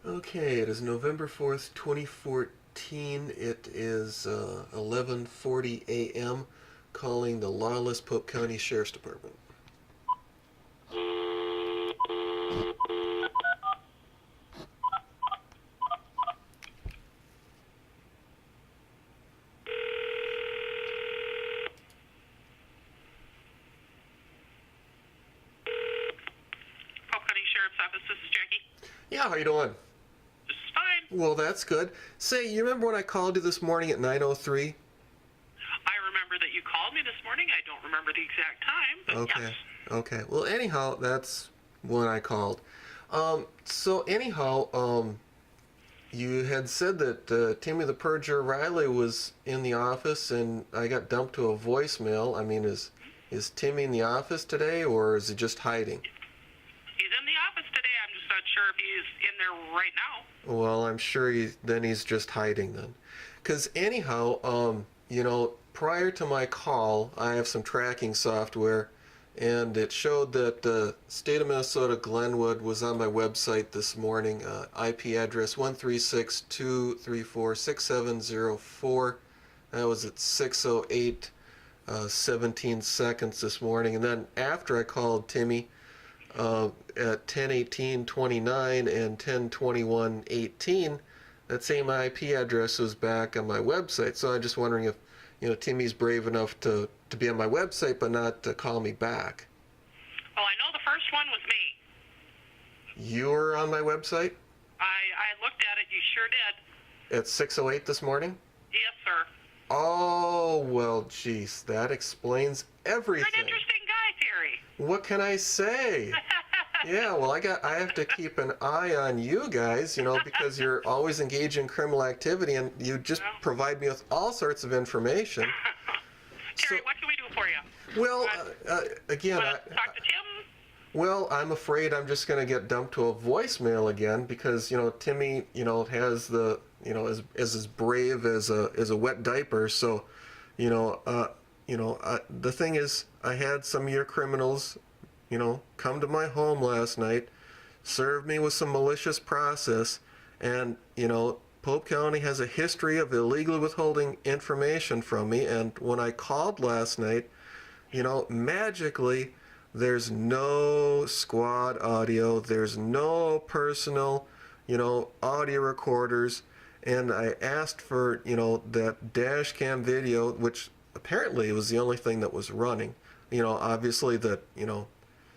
Okay, it is November 4th, 2014. It is 11:40 a.m. calling the lawless Pope County Sheriff's Department. Polk County Sheriff's Office, this is Jackie. Yeah, how you doing? This is fine. Well, that's good. Say, you remember when I called you this morning at 9:03? I remember that you called me this morning. I don't remember the exact time, but Okay. yes. Okay. Well, anyhow, that's when I called. You had said that Timmy the Perjurer Riley was in the office, and I got dumped to a voicemail. I mean, is Timmy in the office today, or is he just hiding? He's in the office today. I'm just not sure if he's in there right now. Well, I'm sure he's just hiding then. Because anyhow, prior to my call, I have some tracking software, and it showed that the state of Minnesota Glenwood was on my website this morning, IP address 136.234.6704. That was at 6:08, 17 seconds this morning. And then after I called Timmy, at 10:18:29 and 10:21:18, that same IP address was back on my website. So I'm just wondering if Timmy's brave enough to be on my website but not to call me back. Well, I know the first one was me. You were on my website I looked at it. You sure did. at 6:08 this morning? Yes, sir. Oh, well, geez, that explains You're everything. an interesting guy, Terry. What can I say? Yeah, well, I have to keep an eye on you guys, because you're always engaged in criminal activity, and you just provide me with all sorts of information. Terry, what can we do for you? Well, again, Want to talk to Tim? well, I'm afraid I'm just going to get dumped to a voicemail again because Timmy has the is as brave as a wet diaper. So, the thing is, I had some of your criminals come to my home last night, served me with some malicious process, and Pope County has a history of illegally withholding information from me. And when I called last night, magically, there's no squad audio, there's no personal, audio recorders, and I asked for, that dash cam video, which apparently was the only thing that was running. Obviously that,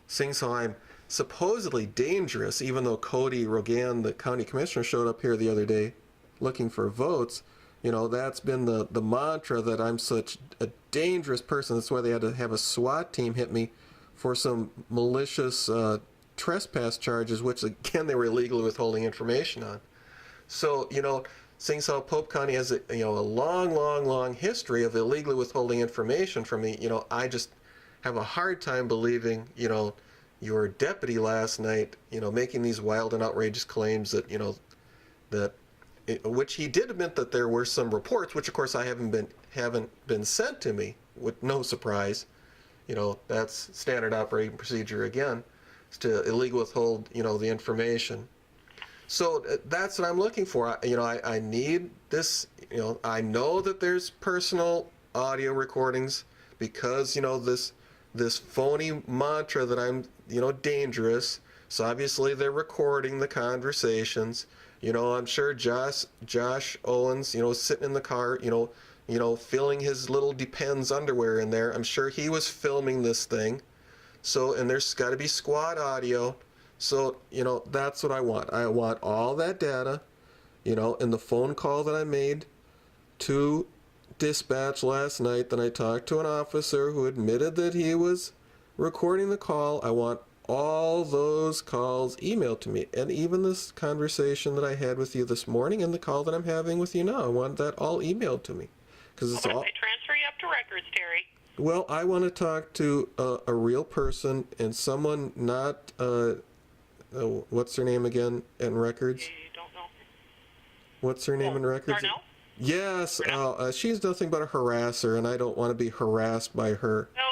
seeing how I'm supposedly dangerous, even though Cody Rogan, the county commissioner, showed up here the other day looking for votes, that's been the mantra that I'm such a dangerous person. That's why they had to have a SWAT team hit me for some malicious trespass charges, which again they were illegally withholding information on. So, seeing how Pope County has a long history of illegally withholding information from me, I just have a hard time believing, your deputy last night, making these wild and outrageous claims that, which he did admit that there were some reports, which of course I haven't been sent to me, with no surprise. That's standard operating procedure again, is to illegally withhold, the information. So that's what I'm looking for. I need this, I know that there's personal audio recordings because, this phony mantra that I'm, dangerous. So obviously they're recording the conversations. I'm sure Josh Owens, sitting in the car, filling his little Depends underwear in there. I'm sure he was filming this thing. So, and there's got to be squad audio. So, that's what I want. I want all that data, in the phone call that I made to dispatch last night. Then I talked to an officer who admitted that he was recording the call. I want all those calls emailed to me, and even this conversation that I had with you this morning and the call that I'm having with you now. I want that all emailed to me, because it's all. I transfer you up to records, Terry. Well, I want to talk to a real person and someone not. What's her name again in records? You don't know. What's her name in records? Darnell? Yes, she's nothing but a harasser, and I don't want to be harassed by her. No,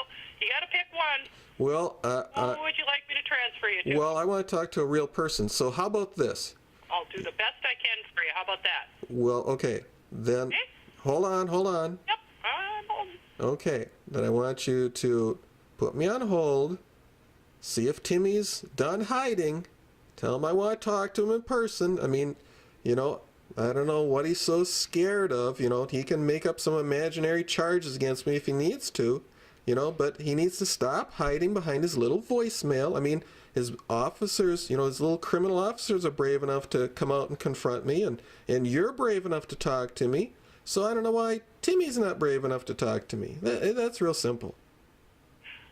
you got to pick one. Well, Who would you like me to transfer you to? well, I want to talk to a real person. So how about this? I'll do the best I can for you. How about that? Well, okay. Then, Okay? hold on. Yep, I'm home. Okay. Then I want you to put me on hold, see if Timmy's done hiding, tell him I want to talk to him in person. I mean, I don't know what he's so scared of. He can make up some imaginary charges against me if he needs to, but he needs to stop hiding behind his little voicemail. I mean, his officers, his little criminal officers are brave enough to come out and confront me, and you're brave enough to talk to me. So I don't know why Timmy's not brave enough to talk to me. That's real simple.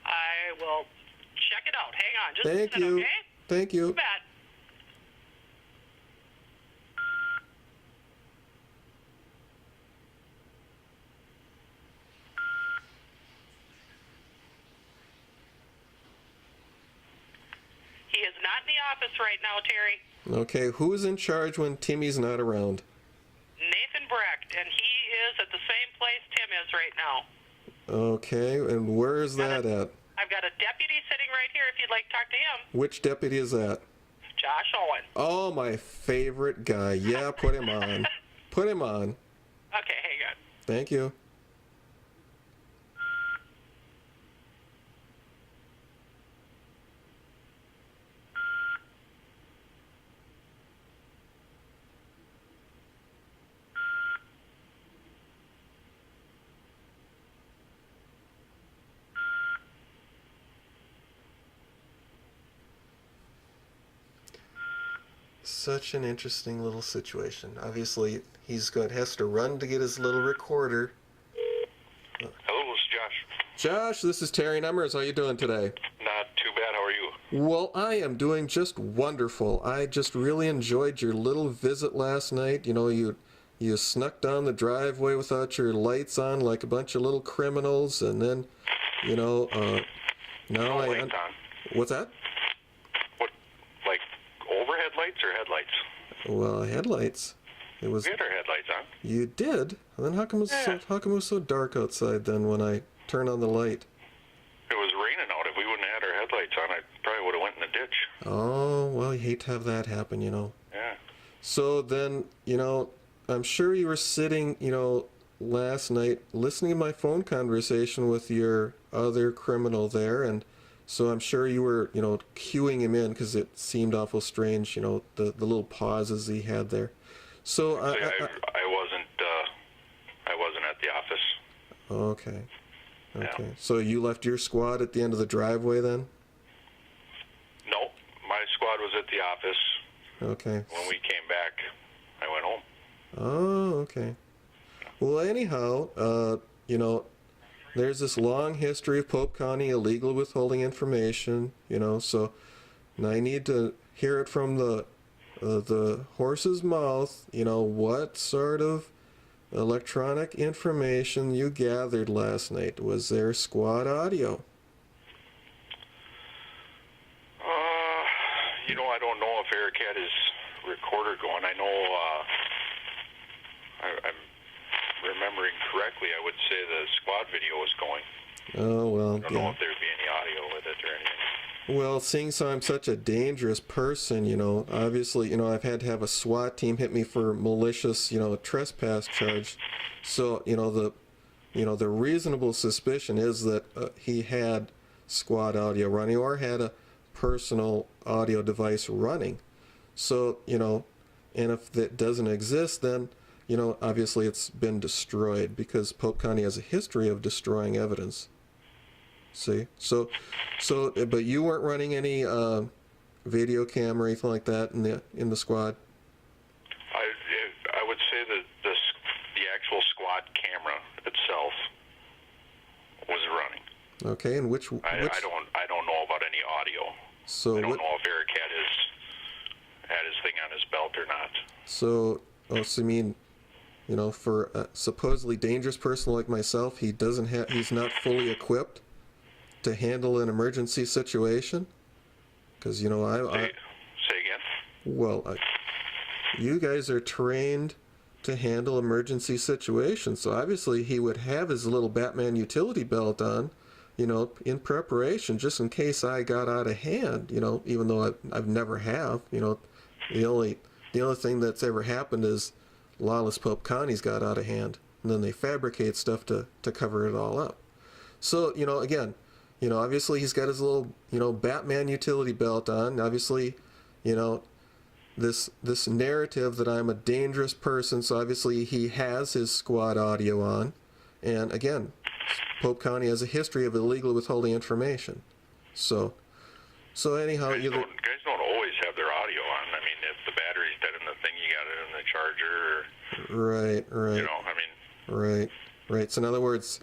I will check it out. Hang on just Thank a minute, you. okay? Thank you. You bet. He is not in the office right now, Terry. Okay, who's in charge when Timmy's not around? Nathan Brecht, and he is at the same place Tim is right now. Okay, and where is that at? I've got a deputy sitting right here if you'd like to talk to him. Which deputy is that? Josh Owen. Oh, my favorite guy. Yeah, put him on. Put him on. Okay, hang on. Thank you. Such an interesting little situation. Obviously, has to run to get his little recorder. Hello, this is Josh. Josh, this is Terry Nemmers. How you doing today? Not too bad. How are you? Well, I am doing just wonderful. I just really enjoyed your little visit last night. You snuck down the driveway without your lights on like a bunch of little criminals, and then, now No I... lights on. What's that? What, like overhead lights or headlights? Well, headlights. It was... We had our headlights on. You did? And then how come it was so dark outside then when I turned on the light? It was raining out. If we wouldn't have had our headlights on, I probably would have went in the ditch. Oh, well, you hate to have that happen, Yeah. So then, I'm sure you were sitting, last night listening to my phone conversation with your other criminal there, and so I'm sure you were, cueing him in because it seemed awful strange, the little pauses he had there. So I wasn't at the office. Okay. Okay. Yeah. So you left your squad at the end of the driveway then? No, my squad was at the office. Okay. When we came back, I went home. Oh, okay. Well, anyhow, there's this long history of Pope County illegal withholding information, so and I need to hear it from the horse's mouth, what sort of electronic information you gathered last night. Was there squad audio? I don't know if Eric had his recorder going. I know, I'm remembering correctly, I would say the squad video was going. Oh, well, I don't know if there'd be any audio with it or anything. Well, seeing so I'm such a dangerous person, obviously, I've had to have a SWAT team hit me for malicious, trespass charge. So, the reasonable suspicion is that he had squad audio running or had a personal audio device running. So, and if that doesn't exist, then, obviously it's been destroyed because Pope County has a history of destroying evidence. See? So, but you weren't running any video cam or anything like that in the squad? I would say that the actual squad camera itself was running. Okay, and which I don't know about any audio. So I don't know if Eric had his thing on his belt or not. So you mean, for a supposedly dangerous person like myself, he's not fully equipped to handle an emergency situation? Because, Say again? Well, you guys are trained to handle emergency situations, so obviously he would have his little Batman utility belt on, in preparation, just in case I got out of hand, even though I've never have, the only the only thing that's ever happened is lawless Pope County's got out of hand, and then they fabricate stuff to cover it all up. So, again, obviously he's got his little, Batman utility belt on. Obviously, this narrative that I'm a dangerous person, so obviously he has his squad audio on. And again, Pope County has a history of illegally withholding information. So anyhow, guys don't always have their audio on. I mean, if the battery's dead in the thing, you got it in the charger. Right. Right. So in other words,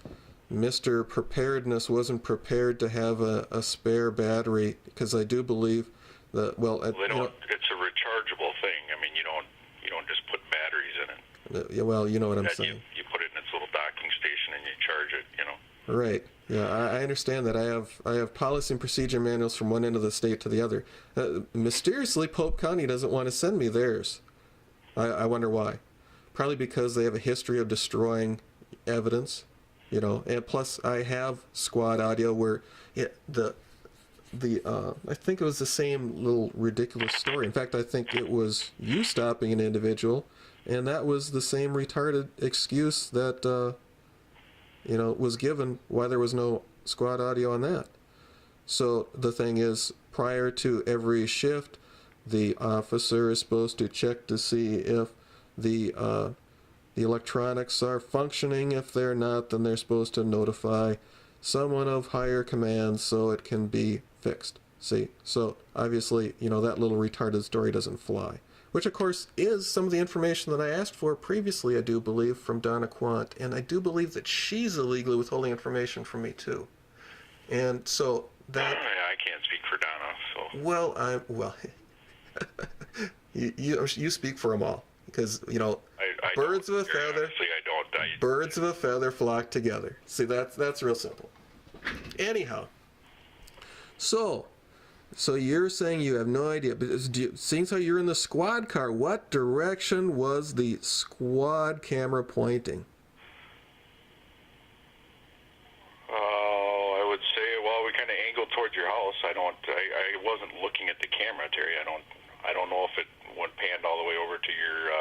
Mr. Preparedness wasn't prepared to have a spare battery, because I do believe that, it's a rechargeable thing. I mean, you don't just put batteries in it. Yeah, well, you know what I'm saying. You put it in its little docking station and you charge it. Right. Yeah, I understand that. I have policy and procedure manuals from one end of the state to the other. Mysteriously, Pope County doesn't want to send me theirs. I wonder why. Probably because they have a history of destroying evidence, and plus I have squad audio where I think it was the same little ridiculous story. In fact, I think it was you stopping an individual, and that was the same retarded excuse that was given why there was no squad audio on that. So the thing is, prior to every shift, the officer is supposed to check to see if the electronics are functioning. If they're not, then they're supposed to notify someone of higher command so it can be fixed. See? So obviously, that little retarded story doesn't fly. Which, of course, is some of the information that I asked for previously, I do believe, from Donna Quant. And I do believe that she's illegally withholding information from me, too. And so that... I can't speak for Donna, so... Well, you speak for them all. Because, birds of a feather... Honestly, I don't. Birds of a feather flock together. See, that's real simple. Anyhow. So you're saying you have no idea, but seeing how you're in the squad car, what direction was the squad camera pointing? I would say, we kind of angled towards your house. I wasn't looking at the camera, Terry. I don't know if it went panned all the way over to your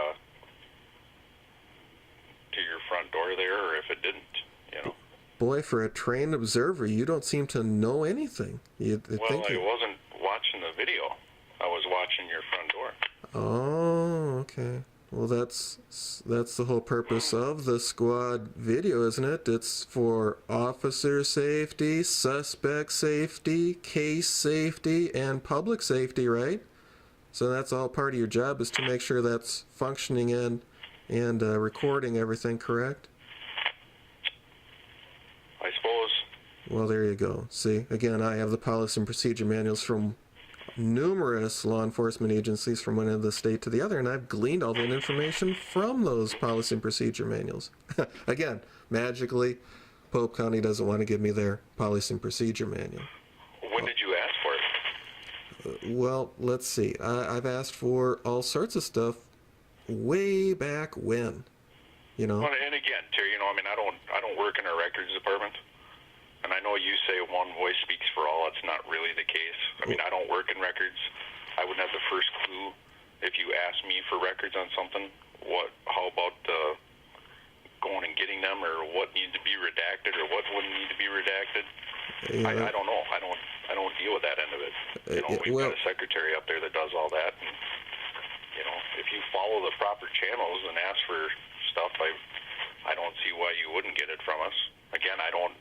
front door there, or if it didn't. Boy, for a trained observer, you don't seem to know anything. I wasn't watching the video. I was watching your front door. Oh, okay. Well, that's the whole purpose of the squad video, isn't it? It's for officer safety, suspect safety, case safety, and public safety, right? So that's all part of your job, is to make sure that's functioning and recording everything, correct? I suppose. Well, there you go. See, again, I have the policy and procedure manuals from numerous law enforcement agencies from one end of the state to the other, and I've gleaned all that information from those policy and procedure manuals. Again, magically, Pope County doesn't want to give me their policy and procedure manual. When did you ask for it? Well, let's see. I've asked for all sorts of stuff way back when, Well, and again, Terry, I don't work in a records department, and I know you say one voice speaks for all. It's not really the case. I don't work in records. I wouldn't have the first clue if you asked me for records on something. How about going and getting them, or what needs to be redacted, or what wouldn't need to be redacted? I don't know. I don't deal with that end of it. We've got a secretary up there that does all that. And, if you follow the proper channels and ask for stuff, I don't see why you wouldn't get it from us. Again, I don't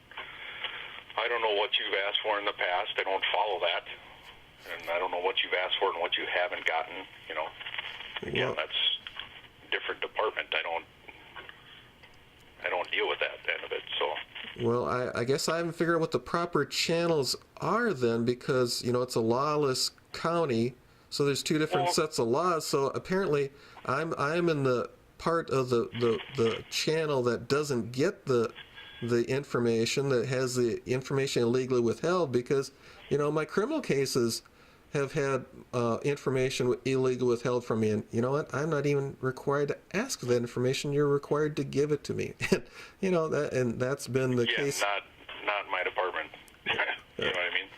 know what you've asked for in the past. I don't follow that, and I don't know what you've asked for and what you haven't gotten. Again, that's a different department. I don't deal with that end of it. So. Well, I guess I haven't figured out what the proper channels are then, because it's a lawless county, so there's two different sets of laws. So apparently, I'm in the part of the channel that doesn't get the information, that has the information illegally withheld, because my criminal cases have had information illegally withheld from me, and you know what? I'm not even required to ask for that information. You're required to give it to me. And that's been the case. Not my department. You know what I mean?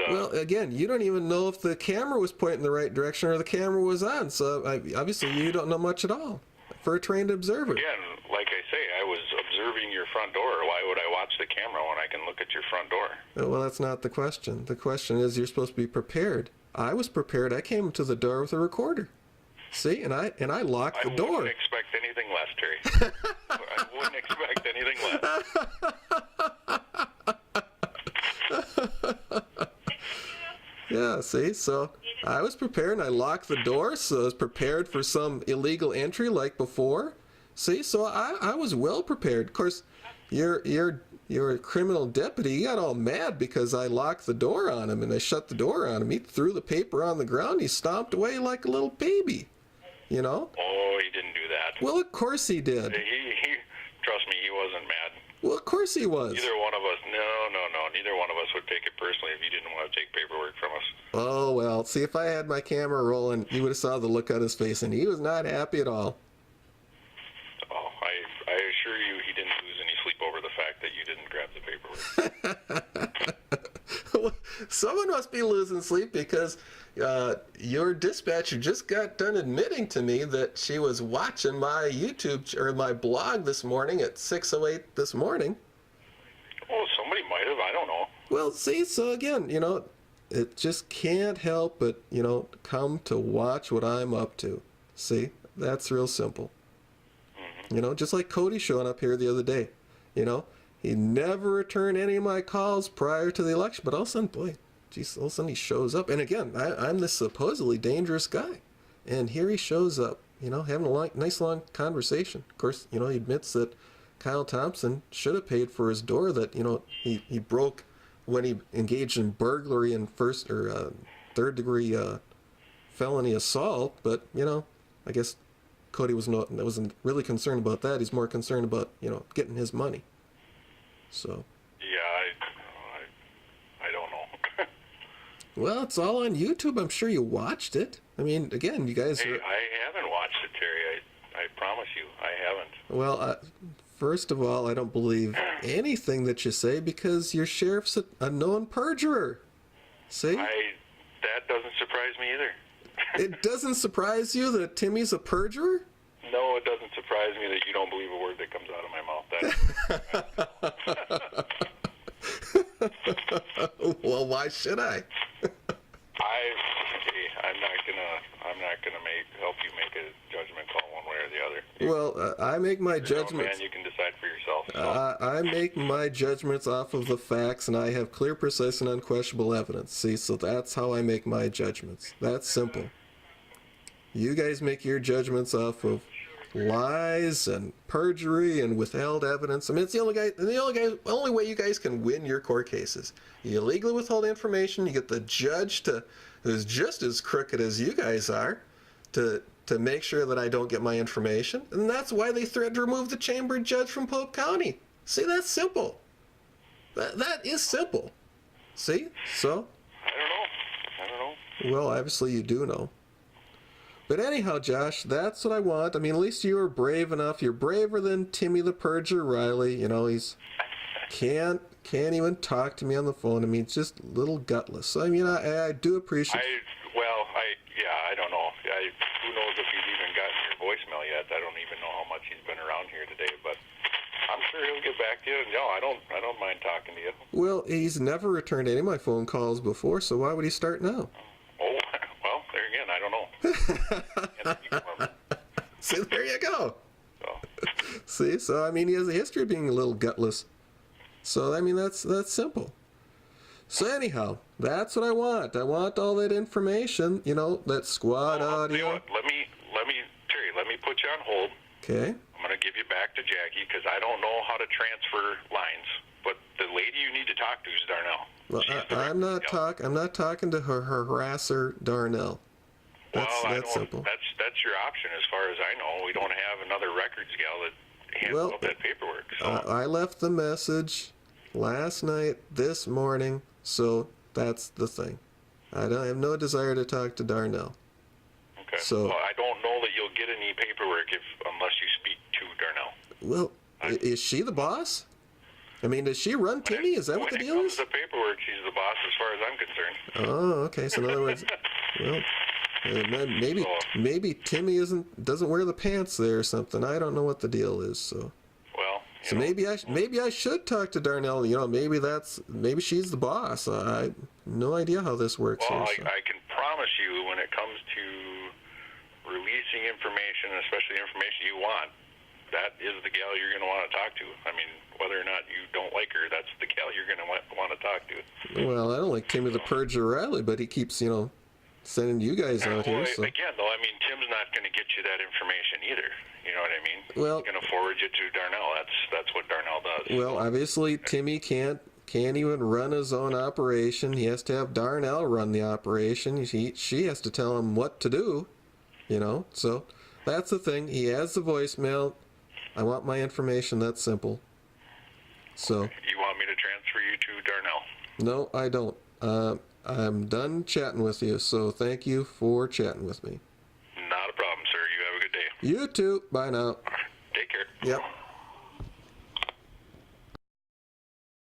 Well, again, you don't even know if the camera was pointing the right direction or the camera was on. So obviously you don't know much at all for a trained observer. Again, like I say, I was observing your front door. Why would I watch the camera when I can look at your front door? Well, that's not the question. The question is you're supposed to be prepared. I was prepared. I came to the door with a recorder. See, and I locked the door. I wouldn't expect anything less, Terry. I wouldn't expect anything less. Yeah, see, so I was prepared and I locked the door, so I was prepared for some illegal entry like before. See, so I was well prepared. Of course, your criminal deputy, he got all mad because I locked the door on him and I shut the door on him. He threw the paper on the ground. He stomped away like a little baby, you know? Oh, he didn't do that. Well, of course he did. Trust me, he wasn't mad. Well, of course he was. Neither one of us, neither one of us would take it personally if you didn't want to take paperwork from us. Oh, well, see, if I had my camera rolling, you would have saw the look on his face, and he was not happy at all. Oh, I assure you he didn't lose any sleep over the fact that you didn't grab the paperwork. Someone must be losing sleep because your dispatcher just got done admitting to me that she was watching my YouTube or my blog this morning at 6:08 this morning. Oh, somebody might have. I don't know. Well, see, so again, you know, it just can't help but, you know, come to watch what I'm up to. See, that's real simple. Mm-hmm. You know, just like Cody showing up here the other day. You know, he never returned any of my calls prior to the election, but all of a sudden, boy, geez, all of a sudden he shows up. And again, I'm this supposedly dangerous guy. And here he shows up, you know, having a nice long conversation. Of course, you know, he admits that Kyle Thompson should have paid for his door that, you know, he broke when he engaged in burglary and third degree felony assault. But, you know, I guess Cody wasn't really concerned about that. He's more concerned about, you know, getting his money. So. Yeah, I don't know. Well, it's all on YouTube. I'm sure you watched it. I mean, again, you guys. Hey, I haven't watched it, Terry. I promise you, I haven't. Well, first of all, I don't believe anything that you say because your sheriff's a known perjurer. See? That doesn't surprise me either. It doesn't surprise you that Timmy's a perjurer? No, it doesn't surprise me that you don't believe a word that comes out of my mouth. Well, why should I? I'm not gonna help you make a judgment call one way or the other. Well, I make my judgments. Man, you can decide for yourself. So. I make my judgments off of the facts, and I have clear, precise, and unquestionable evidence. See, so that's how I make my judgments. That's simple. You guys make your judgments off of lies and perjury and withheld evidence. I mean, it's the only way you guys can win your court cases. You illegally withhold information. You get the judge who's just as crooked as you guys are to make sure that I don't get my information. And that's why they threatened to remove the chamber judge from Pope County. See, that's simple. That is simple. See? So? I don't know. Well, obviously you do know. But anyhow, Josh, that's what I want. I mean, at least you were brave enough. You're braver than Timmy the Perjurer Riley. You know, he's can't even talk to me on the phone. I mean, it's just a little gutless. So, I mean, I do appreciate. I don't know. Who knows if he's even gotten your voicemail yet? I don't even know how much he's been around here today, but I'm sure he'll get back to you. No, I don't mind talking to you. Well, he's never returned any of my phone calls before, so why would he start now? Oh, well, there again, I don't know. See, there you go. So. See, so I mean, he has a history of being a little gutless. So I mean, that's simple. So anyhow, that's what I want. I want all that information. You know, that squad audio. Let me, Terry. Let me put you on hold. Okay. I'm going to give you back to Jackie because I don't know how to transfer lines. But the lady you need to talk to is Darnell. Well, I'm not talking to her harasser Darnell. That's simple. That's your option as far as I know. We don't have another records gal that handles all that paperwork. So. I left the message last night, this morning, so that's the thing. I have no desire to talk to Darnell. Okay. So well, I don't know that you'll get any paperwork unless you speak to Darnell. Well, is she the boss? I mean, does she run Timmy? Is that what the deal When it is? comes to paperwork, she's the boss as far as I'm concerned. Oh, okay. So in other words, well, then maybe Timmy doesn't wear the pants there or something. I don't know what the deal is. So. Well, So maybe I should talk to Darnell. You know, maybe she's the boss. I have no idea how this works well, here. So. I can promise you, when it comes to releasing information, especially information you want, that is the gal you're going to want to talk to. I mean, whether or not you don't like her, that's the gal you're going to want to talk to. Well, I don't like Timmy the Perjurer, but he keeps, sending you guys out here. So. Again, though, I mean, Tim's not going to get you that information either. You know what I mean? Well, he's going to forward you to Darnell. That's what Darnell does. Well, obviously, Timmy can't even run his own operation. He has to have Darnell run the operation. She has to tell him what to do. So that's the thing. He has the voicemail. I want my information. That's simple. So. You want me to transfer you to Darnell? No, I don't. I'm done chatting with you. So thank you for chatting with me. Not a problem, sir. You have a good day. You too. Bye now. Take care. Yep.